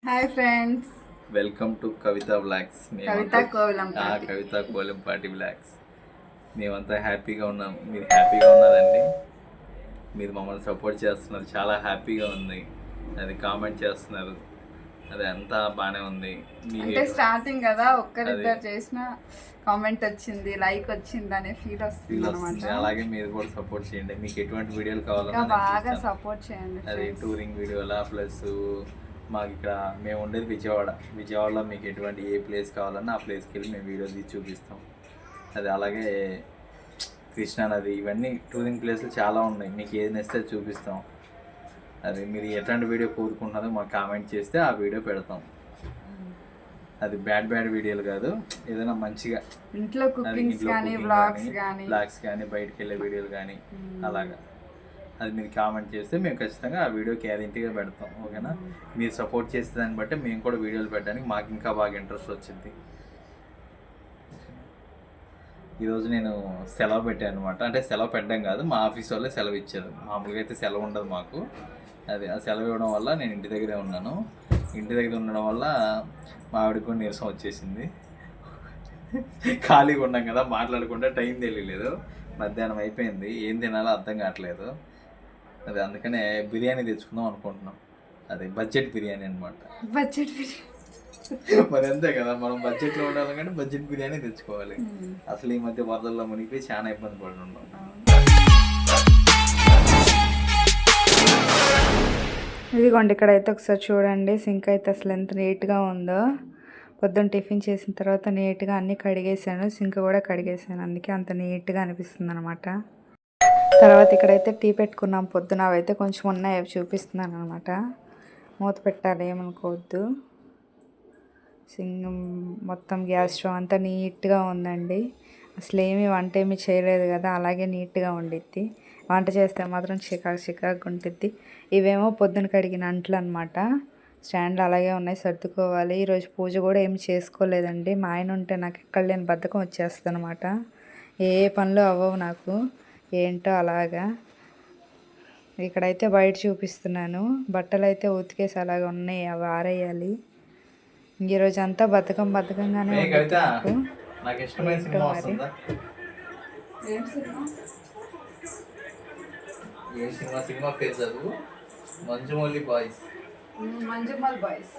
Hi friends, welcome to Kavitha blogs. Kavitha కోవిలం party. Kavitha kolam party blogs. మేమంతా హ్యాపీగా ఉన్నాం. మీరు హ్యాపీగా ఉన్నదండి. మీరు మమ్మల్ని సపోర్ట్ చేస్తున్నారు, చాలా హ్యాపీగా ఉంది. అది కామెంట్ చేస్తున్నారు, అది అంతా బాగానే ఉంది. అంటే స్టార్టింగ్ కదా, ఒక్కరిద్దరు చేసిన కామెంట్ వచ్చింది, లైక్ వచ్చింది అనే ఫీల్ వస్తుంది అనమాట. అలాగే మీరు కూడా సపోర్ట్ చేయండి. మీకు ఎటువంటి వీడియోలు కావాలన్నా బాగా సపోర్ట్ చేయండి. అది టూరింగ్ వీడియోలా, ప్లస్ మాకు ఇక్కడ మేము ఉండేది విజయవాడలో మీకు ఎటువంటి ఏ ప్లేస్ కావాలన్నా ఆ ప్లేస్కి వెళ్ళి మేము వీడియో తీసి చూపిస్తాం. అది అలాగే కృష్ణానది, ఇవన్నీ టూరింగ్ ప్లేస్లు చాలా ఉన్నాయి. మీకు ఏది నచ్చితే చూపిస్తాం. అది మీరు ఎట్లాంటి వీడియో కోరుకుంటున్నారో మాకు కామెంట్ చేస్తే ఆ వీడియో పెడతాం. అది బ్యాడ్ వీడియోలు కాదు, ఏదైనా మంచిగా ఇంట్లో కుకింగ్స్ కానీ బ్లాగ్స్ కానీ బయటకు వెళ్ళే వీడియోలు కానీ అలాగా అది మీరు కామెంట్ చేస్తే మేము ఖచ్చితంగా ఆ వీడియో గ్యారెంటీగా పెడతాం. ఓకేనా? మీరు సపోర్ట్ చేస్తే దాన్ని బట్టి మేము కూడా వీడియోలు పెట్టడానికి మాకు ఇంకా బాగా ఇంట్రెస్ట్ వచ్చింది. ఈరోజు నేను సెలవు పెట్టాను అనమాట. అంటే సెలవు పెట్టడం కాదు, మా ఆఫీస్ వాళ్ళే సెలవు ఇచ్చారు. మామూలుగా అయితే సెలవు ఉండదు మాకు. అది ఆ సెలవు ఇవ్వడం వల్ల నేను ఇంటి దగ్గరే ఉన్నాను. ఇంటి దగ్గర ఉండడం వల్ల మా ఆవిడకి కూడా నీరసం వచ్చేసింది. ఖాళీగా ఉన్నాం కదా, మాట్లాడకుండా టైం తెలియలేదు. మధ్యాహ్నం అయిపోయింది, ఏం తినాలో అర్థం కావట్లేదు. అది అందుకనే బిర్యానీ తెచ్చుకుందాం అనుకుంటున్నాం. అది బడ్జెట్ బిర్యానీ అనమాట. బడ్జెట్ బిర్యానీ మరి అంతే కదా, మనం బడ్జెట్లో ఉండాలి కానీ బడ్జెట్ బిర్యానీ తెచ్చుకోవాలి. అసలు ఈ మధ్య వరదల్లో మునిగిపోయి చాలా ఇబ్బంది పడి ఉన్నాం. ఇదిగోండి, ఇక్కడైతే ఒకసారి చూడండి. సింక్ అయితే అసలు ఎంత నీట్గా ఉందో. పొద్దున్న టిఫిన్ చేసిన తర్వాత నీట్గా అన్నీ కడిగేసాను, సింక్ కూడా కడిగేసాను. అందుకే అంత నీట్గా అనిపిస్తుంది అనమాట. తర్వాత ఇక్కడైతే టీ పెట్టుకున్నాం పొద్దున, అవైతే కొంచెం ఉన్నాయి, అవి చూపిస్తున్నాను అనమాట. మూత పెట్టాలి, ఏమనుకోవద్దు. మొత్తం గ్యాస్ స్టవ్ అంతా నీట్గా ఉందండి. అసలు వంట ఏమి చేయలేదు కదా, అలాగే నీట్గా ఉండిద్ది. వంట చేస్తే మాత్రం చికాకు ఉంటుంది. ఇవేమో పొద్దున కడిగిన అంట్లు అనమాట. స్టాండ్లు అలాగే ఉన్నాయి, సర్దుకోవాలి. ఈరోజు పూజ కూడా ఏమి చేసుకోలేదండి. మా ఆయన ఉంటే నాకు ఎక్కడ లేని బద్ధకం వచ్చేస్తుంది అనమాట. ఏ పనులు అవ్వవు నాకు, ఏంటో అలాగా. ఇక్కడైతే బయట చూపిస్తున్నాను. బట్టలు అయితే ఉతికేసి అలాగ ఉన్నాయి, అవి ఆరేయాలి. ఈరోజు అంతా బద్ధకంగానే Manjummel boys,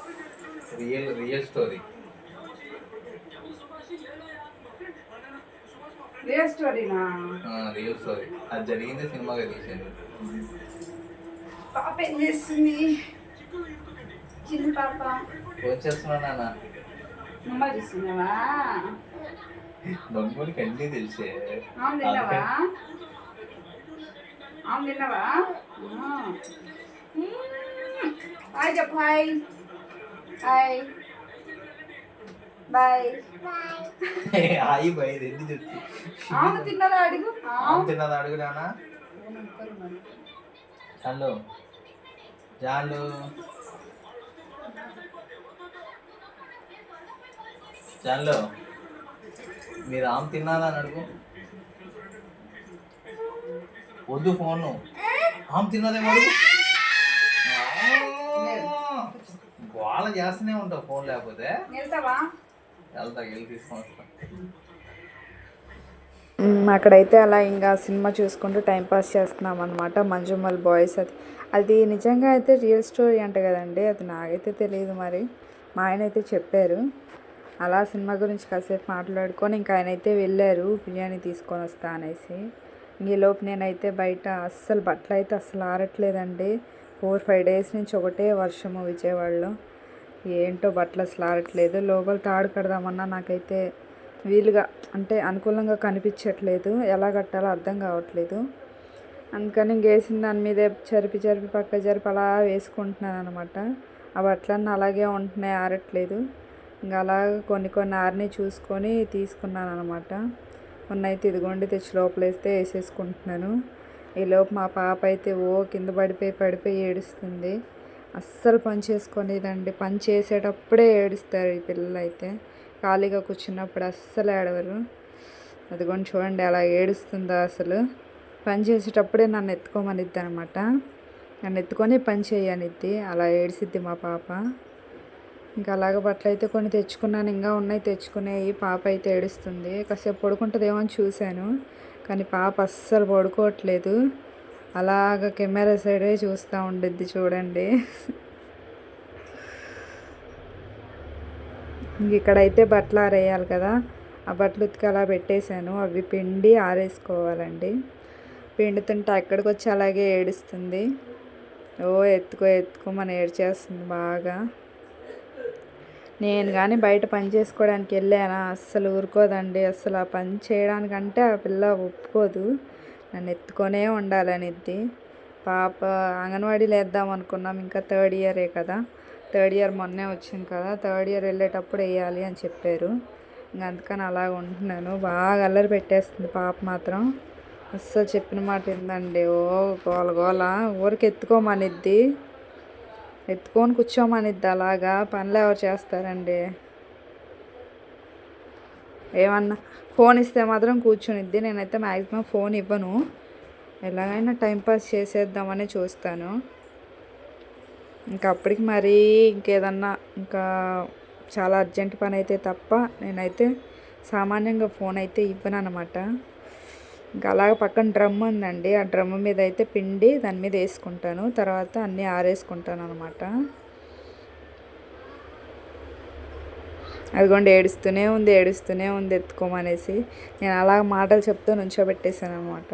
real story. Real story అది జరిగింది, సినిమాగా తీసాను. పాప ఏం చేస్తుంది? చిన్న పాప ఫోన్ చేస్తున్నా నాన్న. అమ్మ చూస్తున్నావా? దొంగలకి అన్నీ తెలిసే. తిన్నావా? హాయ్ చెప్పు. Hi hi bye. Hi bye రెండు చెప్తి. తిన్నదా అడుగు. తిన్నదా అడుగు నాన్న. హలో జాలు, చాలు మీరు ఆమె తిన్నారా అని అడుగు. వద్దు ఫోను. ఆమె తిన్నదే మరి గోళ చేస్తూనే ఉంటావు ఫోన్ లేకపోతే. వెళ్ళి తీసుకొని వస్తా. అక్కడైతే అలా ఇంకా సినిమా చూసుకుంటూ టైంపాస్ చేస్తున్నాం అనమాట. మంజుమల్ బాయ్స్, అది నిజంగా అయితే రియల్ స్టోరీ అంట కదండి. అది నాకైతే తెలియదు, మరి మా ఆయన అయితే చెప్పారు. అలా సినిమా గురించి కాసేపు మాట్లాడుకొని ఇంకా ఆయన అయితే వెళ్ళారు బిర్యానీ తీసుకొని వస్తా అనేసి. ఈలోపు నేనైతే బయట అస్సలు బట్టలు అయితే అస్సలు ఆరట్లేదండి. 4-5 డేస్ నుంచి ఒకటే వర్షము విజయవాడలో. ఏంటో బట్టలు అసలు ఆరట్లేదు. లోపల తాడు కడదామన్నా నాకైతే వీలుగా, అంటే అనుకూలంగా కనిపించట్లేదు. ఎలా కట్టాలో అర్థం కావట్లేదు. అందుకని ఇంకేసిన దాని మీదే జరిపి పక్క జరిపి అలా వేసుకుంటున్నాను అనమాట. ఆ బట్టలన్నీ అలాగే ఉంటున్నాయి, ఆరట్లేదు. ఇంకా అలాగ కొన్ని ఆరిని చూసుకొని తీసుకున్నాను అనమాట. ఉన్నైతే ఇదిగోండి తెచ్చి లోపలేస్తే వేసేసుకుంటున్నాను. ఈలోపు మా పాప అయితే కింద పడిపోయి ఏడుస్తుంది. అస్సలు పని చేసుకునేదండి. పని చేసేటప్పుడే ఏడుస్తారు ఈ పిల్లలు అయితే. ఖాళీగా కూర్చున్నప్పుడు అస్సలు ఏడవరు. అదిగోండి చూడండి అలా ఏడుస్తుందో. అసలు పని చేసేటప్పుడే నన్ను ఎత్తుకోమనిద్ది అనమాట. నన్ను ఎత్తుకొని పని చేయనిద్ది. అలా ఏడిసిద్ది మా పాప. ఇంకా అలాగ బట్టలు అయితే కొన్ని తెచ్చుకున్నాను, ఇంకా ఉన్నాయి తెచ్చుకునేవి. పాప అయితే ఏడుస్తుంది, కాసేపు పడుకుంటుందేమో అని చూశాను, కానీ పాప అస్సలు పడుకోవట్లేదు. అలాగ కెమెరా సైడే చూస్తూ ఉండిద్ది చూడండి. ఇంక ఇక్కడైతే బట్టలు ఆరేయాలి కదా, ఆ బట్టలు ఉతికి అలా పెట్టేశాను. అవి పిండి ఆరేసుకోవాలండి. పిండుతుంటే అక్కడికి వచ్చి అలాగే ఏడుస్తుంది. ఓ ఎత్తుకోమని ఏడ్చేస్తుంది బాగా. నేను కానీ బయట పని చేసుకోవడానికి వెళ్ళానా అస్సలు ఊరుకోదండి. అస్సలు ఆ పని చేయడానికంటే ఆ పిల్ల ఒప్పుకోదు, నన్ను ఎత్తుకొనే ఉండాలనిద్ది. పాప అంగన్వాడీలో వేద్దాం అనుకున్నాం, ఇంకా 3rd ఇయరే కదా, 3rd ఇయర్ మొన్నే వచ్చింది కదా, 3rd ఇయర్ వెళ్ళేటప్పుడు వేయాలి అని చెప్పారు. ఇంక అందుకని అలాగ ఉంటున్నాను. బాగా అల్లరి పెట్టేస్తుంది పాప మాత్రం, అస్సలు చెప్పిన మాట విందండి. ఓ గోల గోల, ఊరికి ఎత్తుకోమనిద్ది, ఎత్తుకొని కూర్చోమనిద్ది. అలాగా పనులు ఎవరు చేస్తారండి? ఏమన్నా ఫోన్ ఇస్తే మాత్రం కూర్చునిద్ది. నేనైతే మ్యాక్సిమం ఫోన్ ఇవ్వను, ఎలాగైనా టైంపాస్ చేసేద్దామని చూస్తాను. ఇంకా అప్పటికి మరీ ఇంకేదన్నా ఇంకా చాలా అర్జెంట్ పని అయితే తప్ప నేనైతే సామాన్యంగా ఫోన్ అయితే ఇవ్వను అనమాట. ఇంకా అలాగ పక్కన డ్రమ్ ఉందండి, ఆ డ్రమ్ మీద అయితే పిండి దాని మీద వేసుకుంటాను, తర్వాత అన్నీ ఆరేసుకుంటాను అనమాట. అదిగోండి ఏడుస్తూనే ఉంది ఎత్తుకోమనేసి. నేను అలాగ మాటలు చెప్తూ నుంచోబెట్టేశాను అనమాట.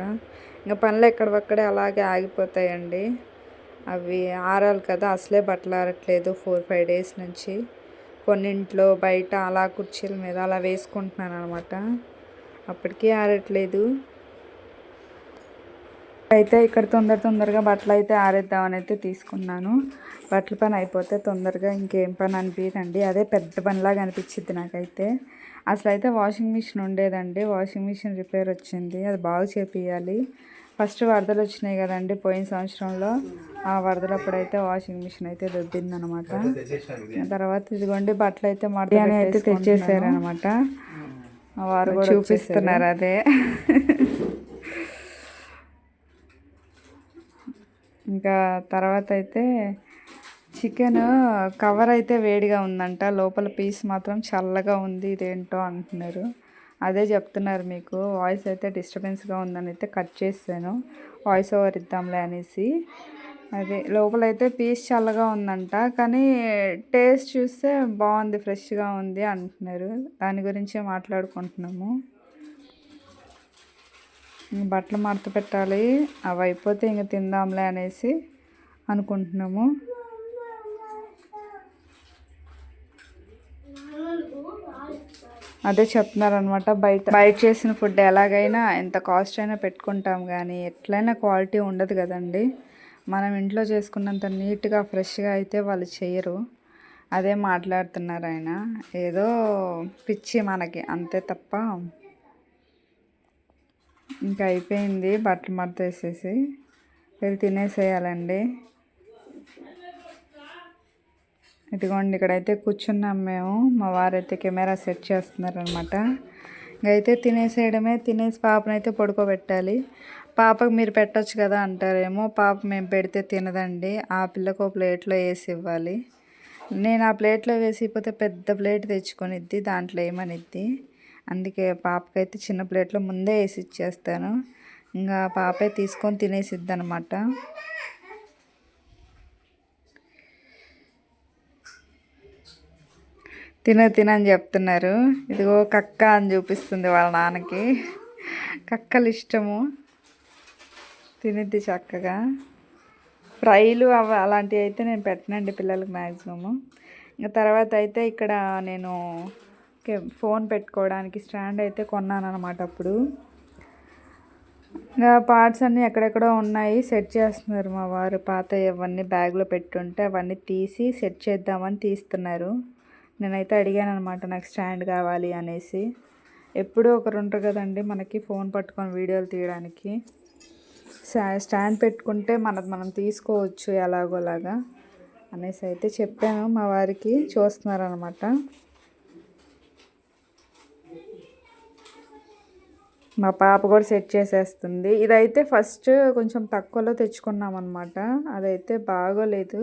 ఇంకా పనులు ఎక్కడవక్కడే అలాగే ఆగిపోతాయండి. అవి ఆరాలి కదా, అసలే బట్టలు ఆరట్లేదు 4-5 డేస్ నుంచి. కొన్నింట్లో బయట అలా కుర్చీల మీద అలా వేసుకుంటున్నాను అనమాట, అప్పటికీ ఆరట్లేదు. అయితే ఇక్కడ తొందరగా బట్టలు అయితే ఆరేద్దామని అయితే తీసుకున్నాను. బట్టల పని అయిపోతే తొందరగా ఇంకేం పని అనిపించదండి, అదే పెద్ద పనిలాగా అనిపించింది నాకైతే. అసలు అయితే వాషింగ్ మిషన్ ఉండేదండి, వాషింగ్ మిషన్ రిపేర్ వచ్చింది, అది బాగు చేపియాలి. ఫస్ట్ వరదలు వచ్చినాయి కదండి పోయిన సంవత్సరంలో, ఆ వరదలప్పుడైతే వాషింగ్ మిషన్ అయితే దొబ్బిందనమాట. తర్వాత ఇదిగోండి బట్టలు అయితే మడతని అయితే తెచ్చేసారనమాట, వారు కూడా చూపిస్తున్నారు అదే. ఇంకా తర్వాత అయితే చికెన్ కవర్ అయితే వేడిగా ఉందంట, లోపల పీస్ మాత్రం చల్లగా ఉంది, ఇదేంటో అంటున్నారు. అదే చెప్తున్నారు మీకు, వాయిస్ అయితే డిస్టర్బెన్స్గా ఉందని అయితే కట్ చేశాను, వాయిస్ ఓవర్ ఇద్దాంలే అనేసి. అదే లోపలైతే పీస్ చల్లగా ఉందంట, కానీ టేస్ట్ చూస్తే బాగుంది, ఫ్రెష్గా ఉంది అంటున్నారు. దాని గురించే మాట్లాడుకుంటున్నాము. బట్టలు మడత పెట్టాలి, అవి అయిపోతే ఇంక తిందాంలే అనేసి అనుకుంటున్నాము. అదే చెప్తున్నారనమాట, బయట చేసిన ఫుడ్ ఎలాగైనా ఎంత కాస్ట్ అయినా పెట్టుకుంటాం, కానీ ఎట్లయినా క్వాలిటీ ఉండదు కదండి. మనం ఇంట్లో చేసుకున్నంత నీట్గా ఫ్రెష్గా అయితే వాళ్ళు చేయరు. అదే మాట్లాడుతున్నారు ఆయన, ఏదో పిచ్చి మనకి అంతే తప్ప. ఇంకా అయిపోయింది, బట్టలు మడత వేసేసి వెళ్ళి తినేసేయాలండి. ఇదిగోండి ఇక్కడైతే కూర్చున్నాం మేము, మా వారైతే కెమెరా సెట్ చేస్తున్నారనమాట. ఇంకైతే తినేసేయడమే, తినేసి పాపనైతే పడుకోబెట్టాలి. పాపకు మీరు పెట్టచ్చు కదా అంటారేమో, పాప మేము పెడితే తినదండి, ఆ పిల్లకు ప్లేట్లో వేసి ఇవ్వాలి. నేను ఆ ప్లేట్లో వేసి ఇవ్వకపోతే పెద్ద ప్లేట్ తెచ్చుకొనిద్ది, దాంట్లో ఏమనిద్ది. అందుకే పాపకైతే చిన్న ప్లేట్లో ముందే వేసి ఇచ్చేస్తాను, ఇంకా పాపే తీసుకొని తినేసిద్ది అనమాట. తినని చెప్తున్నారు. ఇదిగో కక్క అని చూపిస్తుంది వాళ్ళ నాన్నకి, కక్కలు ఇష్టము, తినిద్ది చక్కగా. ఫ్రైలు అవి అలాంటివి అయితే నేను పెట్టనండి పిల్లలకి మ్యాక్సిమము. ఇంకా తర్వాత అయితే ఇక్కడ నేను ఫోన్ పెట్టుకోవడానికి స్టాండ్ అయితే కొన్నాను అనమాట. అప్పుడు ఇంకా పార్ట్స్ అన్నీ ఎక్కడెక్కడో ఉన్నాయి, సెట్ చేస్తున్నారు మా వారు. పాత అవన్నీ బ్యాగ్లో పెట్టుంటే అవన్నీ తీసి సెట్ చేద్దామని తీస్తున్నారు. నేనైతే అడిగాను అనమాట, నాకు స్టాండ్ కావాలి అనేసి. ఎప్పుడూ ఒకరు ఉంటారు కదండి మనకి ఫోన్ పట్టుకొని వీడియోలు తీయడానికి. స్టాండ్ పెట్టుకుంటే మనం తీసుకోవచ్చు ఎలాగోలాగా అనేసి అయితే చెప్పాను మా వారికి, చూస్తున్నారనమాట. మా పాప కూడా సెట్ చేసేస్తుంది. ఇదైతే ఫస్ట్ కొంచెం తక్కువలో తెచ్చుకున్నాం అనమాట, అదైతే బాగోలేదు.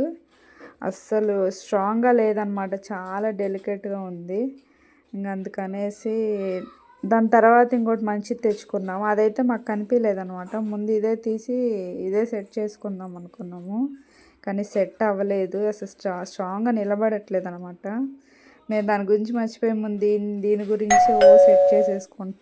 అస్సలు స్ట్రాంగ్గా లేదనమాట, చాలా డెలికేట్గా ఉంది. ఇంక అందుకనేసి దాని తర్వాత ఇంకోటి మంచిది తెచ్చుకున్నాము. అదైతే మాకు కనిపించలేదనమాట. ముందు ఇదే తీసి ఇదే సెట్ చేసుకుందాం అనుకున్నాము, కానీ సెట్ అవ్వలేదు. అసలు స్ట్రాంగ్గా నిలబడట్లేదు అనమాట. నేను దాని గురించి మర్చిపోయే ముందు దీని గురించి సెట్ చేసేసుకుంటున్నాను.